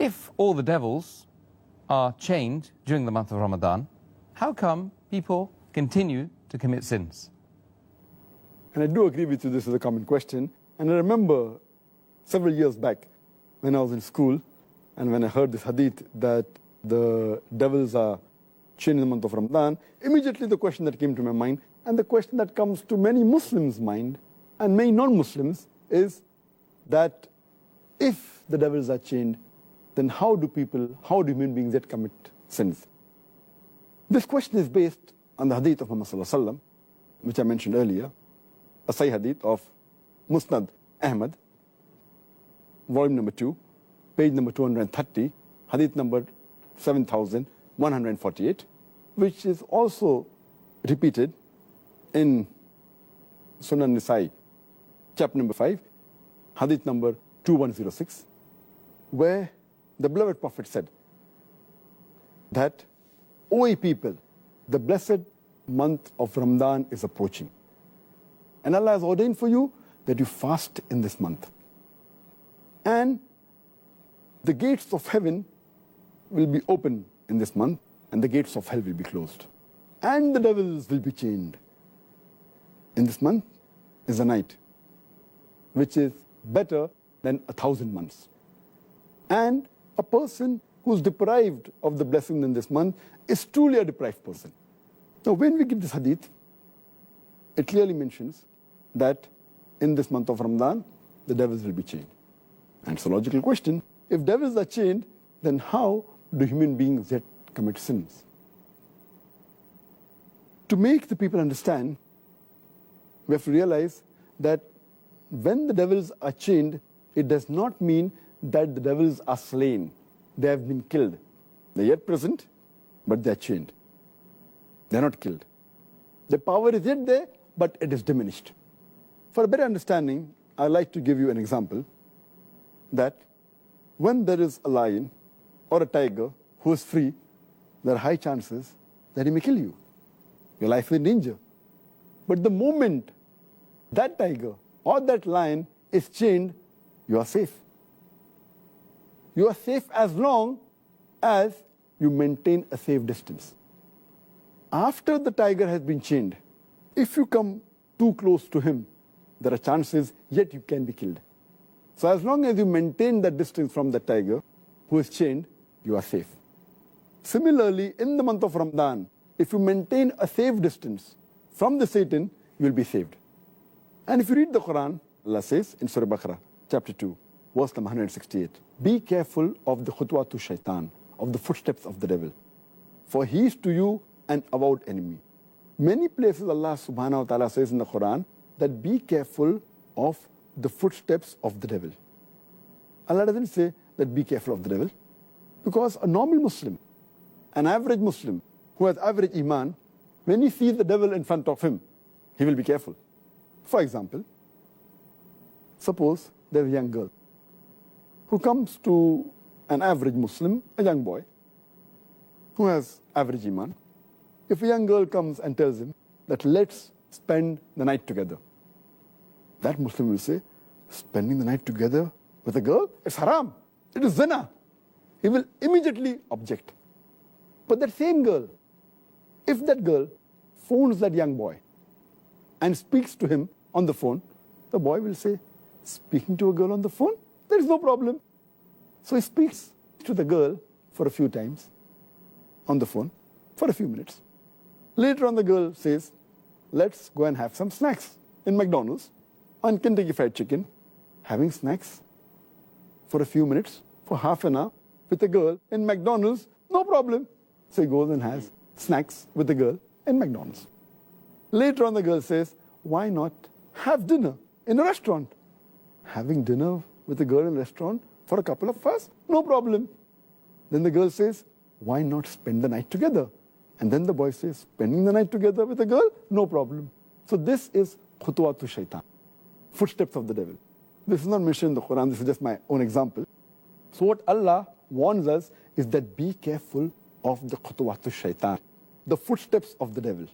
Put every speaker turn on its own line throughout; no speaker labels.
If all the devils are chained during the month of Ramadan, how come people continue to commit sins?
And I do agree with you, this is a common question. And I remember several years back when I was in school and when I heard this hadith that the devils are chained in the month of Ramadan, immediately the question that came to my mind, and the question that comes to many Muslims' mind and many non-Muslims, is that if the devils are chained, then how do human beings yet commit sins? This question is based on the hadith of Muhammad sallallahu alaihi wasallam, which I mentioned earlier, a Sahih hadith of Musnad Ahmad, volume number 2, page number 230, hadith number 7148, which is also repeated in Sunan Nisa'i, chapter number 5, hadith number 2106, where the beloved Prophet said that, O ye people, the blessed month of Ramadan is approaching. And Allah has ordained for you that you fast in this month. And the gates of heaven will be open in this month, and the gates of hell will be closed. And the devils will be chained. In this month is a night, which is better than 1,000 months. And a person who's deprived of the blessing in this month is truly a deprived person. Now, when we get this hadith, it clearly mentions that in this month of Ramadan, the devils will be chained. And it's a logical question. If devils are chained, then how do human beings yet commit sins? To make the people understand, we have to realize that when the devils are chained, it does not mean that the devils are slain. They have been killed. They're yet present, but they're chained. They're not killed. The power is yet there, but it is diminished. For a better understanding, I'd like to give you an example that when there is a lion or a tiger who is free, there are high chances that he may kill you. Your life is in danger. But the moment that tiger or that lion is chained, you are safe. You are safe as long as you maintain a safe distance. After the tiger has been chained, if you come too close to him, there are chances yet you can be killed. So as long as you maintain that distance from the tiger who is chained, you are safe. Similarly, in the month of Ramadan, if you maintain a safe distance from the Satan, you will be saved. And if you read the Quran, Allah says in Surah Baqarah, chapter 2, verse number 168, be careful of the khutwatu shaitan, of the footsteps of the devil, for he is to you an avowed enemy. Many places Allah subhanahu wa ta'ala says in the Quran that be careful of the footsteps of the devil. Allah doesn't say that be careful of the devil, because a normal Muslim, an average Muslim who has average iman, when he sees the devil in front of him, he will be careful. For example, suppose there's a young girl who comes to an average Muslim, a young boy, who has average iman. If a young girl comes and tells him that let's spend the night together, that Muslim will say, spending the night together with a girl, it's haram, it is zina. He will immediately object. But that same girl, if that girl phones that young boy and speaks to him on the phone, the boy will say, speaking to a girl on the phone? There is no problem. So he speaks to the girl for a few times on the phone for a few minutes. Later on, the girl says, let's go and have some snacks in McDonald's on Kentucky Fried Chicken. Having snacks for a few minutes, for half an hour, with a girl in McDonald's, no problem. So he goes and has snacks with the girl in McDonald's. Later on, the girl says, why not have dinner in a restaurant? Having dinner with a girl in a restaurant for a couple of hours, no problem. Then the girl says, why not spend the night together? And then the boy says, spending the night together with a girl, no problem. So this is khutwatu shaitan, footsteps of the devil. This is not mentioned in the Quran, this is just my own example. So what Allah warns us is that be careful of the khutwatu shaitan, the footsteps of the devil.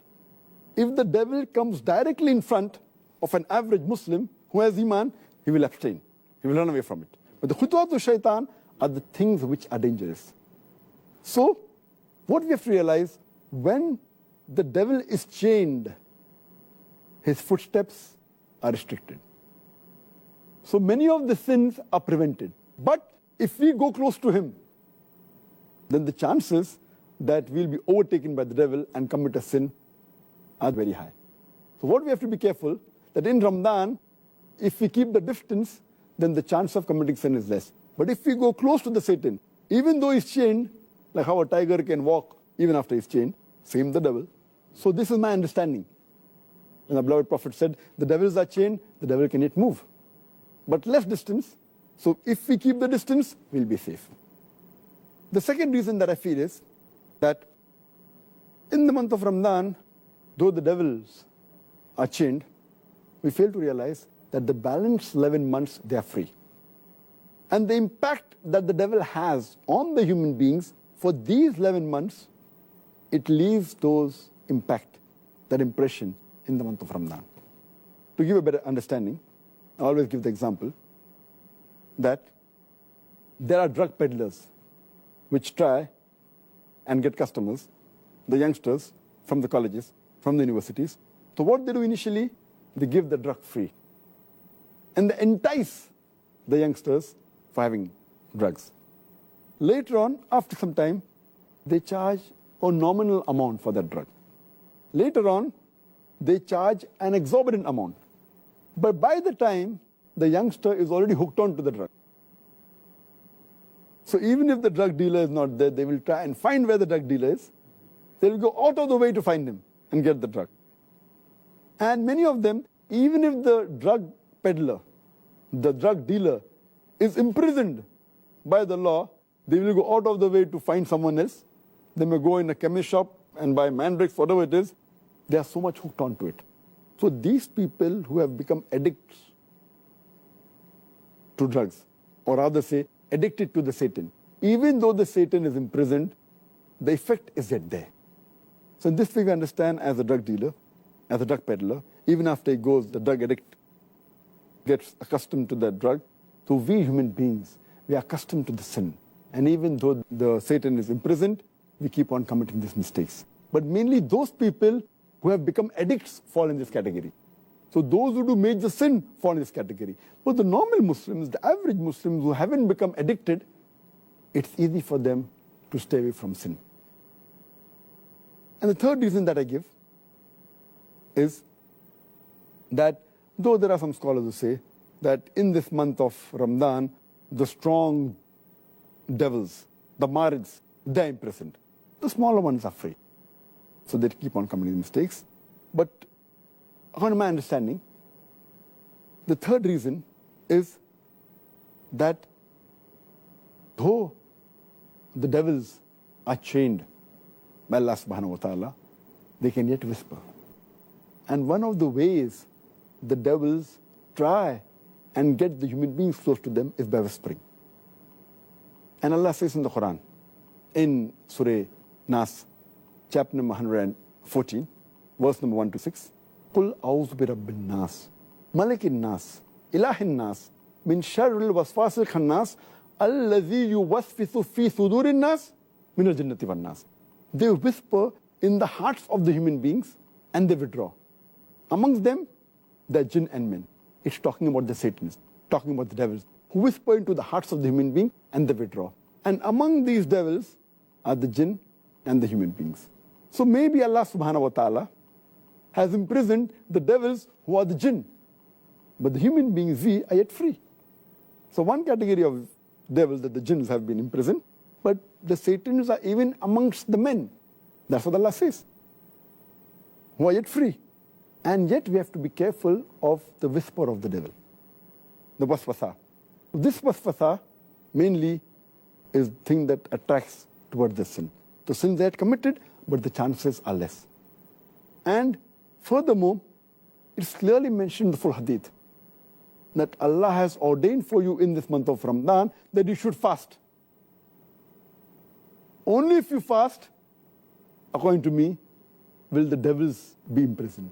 If the devil comes directly in front of an average Muslim who has iman, he will abstain. He will run away from it. But the khutwatu shaitan are the things which are dangerous. So, what we have to realize, when the devil is chained, his footsteps are restricted. So many of the sins are prevented. But if we go close to him, then the chances that we'll be overtaken by the devil and commit a sin are very high. So what we have to be careful, that in Ramadan, if we keep the distance, then the chance of committing sin is less. But if we go close to the Satan, even though he's chained, like how a tiger can walk even after he's chained, same the devil. So this is my understanding. And the beloved Prophet said, the devils are chained, the devil can yet move. But less distance, so if we keep the distance, we'll be safe. The second reason that I feel is that in the month of Ramadan, though the devils are chained, we fail to realize that the balanced 11 months, they are free. And the impact that the devil has on the human beings for these 11 months, it leaves those impact, that impression in the month of Ramadan. To give a better understanding, I always give the example that there are drug peddlers which try and get customers, the youngsters from the colleges, from the universities. So what they do initially, they give the drug free. And they entice the youngsters for having drugs. Later on, after some time, they charge a nominal amount for that drug. Later on, they charge an exorbitant amount. But by the time the youngster is already hooked on to the drug. So even if the drug dealer is not there, they will try and find where the drug dealer is. They will go out of the way to find him and get the drug. And many of them, even if the drug peddler, the drug dealer, is imprisoned by the law, they will go out of the way to find someone else. They may go in a chemist shop and buy mandrakes, whatever it is. They are so much hooked on to it. So these people who have become addicts to drugs, or rather say, addicted to the Satan, even though the Satan is imprisoned, the effect is yet there. So in this way we understand, as a drug dealer, as a drug peddler, even after he goes, the drug addict gets accustomed to that drug. So we human beings, we are accustomed to the sin. And even though the Satan is imprisoned, we keep on committing these mistakes. But mainly those people who have become addicts fall in this category. So those who do major sin fall in this category. But the normal Muslims, the average Muslims who haven't become addicted, it's easy for them to stay away from sin. And the third reason that I give is that though there are some scholars who say that in this month of Ramadan, the strong devils, the marids, they're imprisoned. The smaller ones are free. So they keep on committing mistakes. But according to my understanding, the third reason is that though the devils are chained by Allah subhanahu wa ta'ala, they can yet whisper. And one of the ways the devils try and get the human beings close to them is by whispering. And Allah says in the Quran, in Surah Nas, chapter number 114, verse number 1 to 6, قُلْ أَعُوذُ بِرَبِّ النَّاسِ مَلِكِ النَّاسِ إِلَهِ النَّاسِ مِنْ شَرِّ الْوَسْوَاسِ الْخَنَّاسِ الَّذِي يُوَسْوِسُ فِي صُدُورِ النَّاسِ مِنَ الْجِنَّةِ وَالنَّاسِ. They whisper in the hearts of the human beings and they withdraw. Amongst them, the jinn and men. It's talking about the Satans, talking about the devils, who whisper into the hearts of the human being and they withdraw. And among these devils are the jinn and the human beings. So maybe Allah subhanahu wa ta'ala has imprisoned the devils who are the jinn. But the human beings, we are yet free. So one category of devils, that the jinns have been imprisoned, but the Satans are even amongst the men. That's what Allah says. Who are yet free. And yet we have to be careful of the whisper of the devil, the waswasa. This waswasa mainly is the thing that attracts towards the sin. The sins they had committed, but the chances are less. And furthermore, it's clearly mentioned in the full hadith that Allah has ordained for you in this month of Ramadan that you should fast. Only if you fast, according to me, will the devils be imprisoned.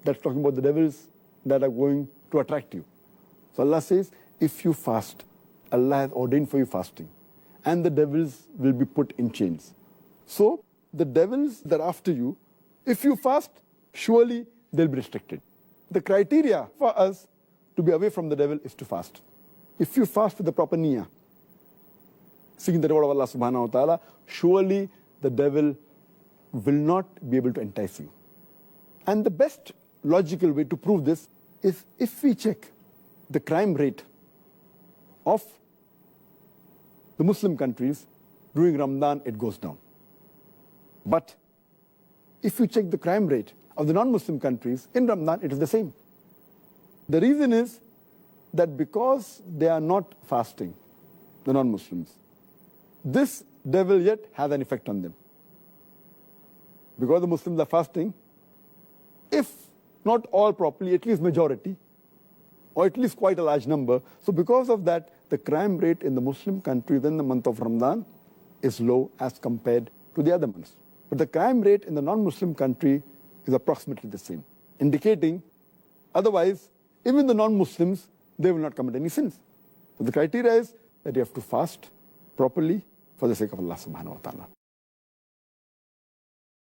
That's talking about the devils that are going to attract you. So Allah says, if you fast, Allah has ordained for you fasting. and the devils will be put in chains. So the devils that are after you, if you fast, surely they'll be restricted. The criteria for us to be away from the devil is to fast. If you fast with the proper niyyah, seeking the reward of Allah subhanahu wa ta'ala, surely the devil will not be able to entice you. And the best logical way to prove this is if we check the crime rate of the Muslim countries during Ramadan, it goes down. But if you check the crime rate of the non-Muslim countries in Ramadan, it is the same. The reason is that because they are not fasting, the non-Muslims, this devil yet has an effect on them. Because the Muslims are fasting, if not all properly, at least majority, or at least quite a large number. So because of that, the crime rate in the Muslim countries in the month of Ramadan is low as compared to the other months. But the crime rate in the non-Muslim country is approximately the same, indicating otherwise, even the non-Muslims, they will not commit any sins. So the criteria is that you have to fast properly for the sake of Allah subhanahu wa ta'ala.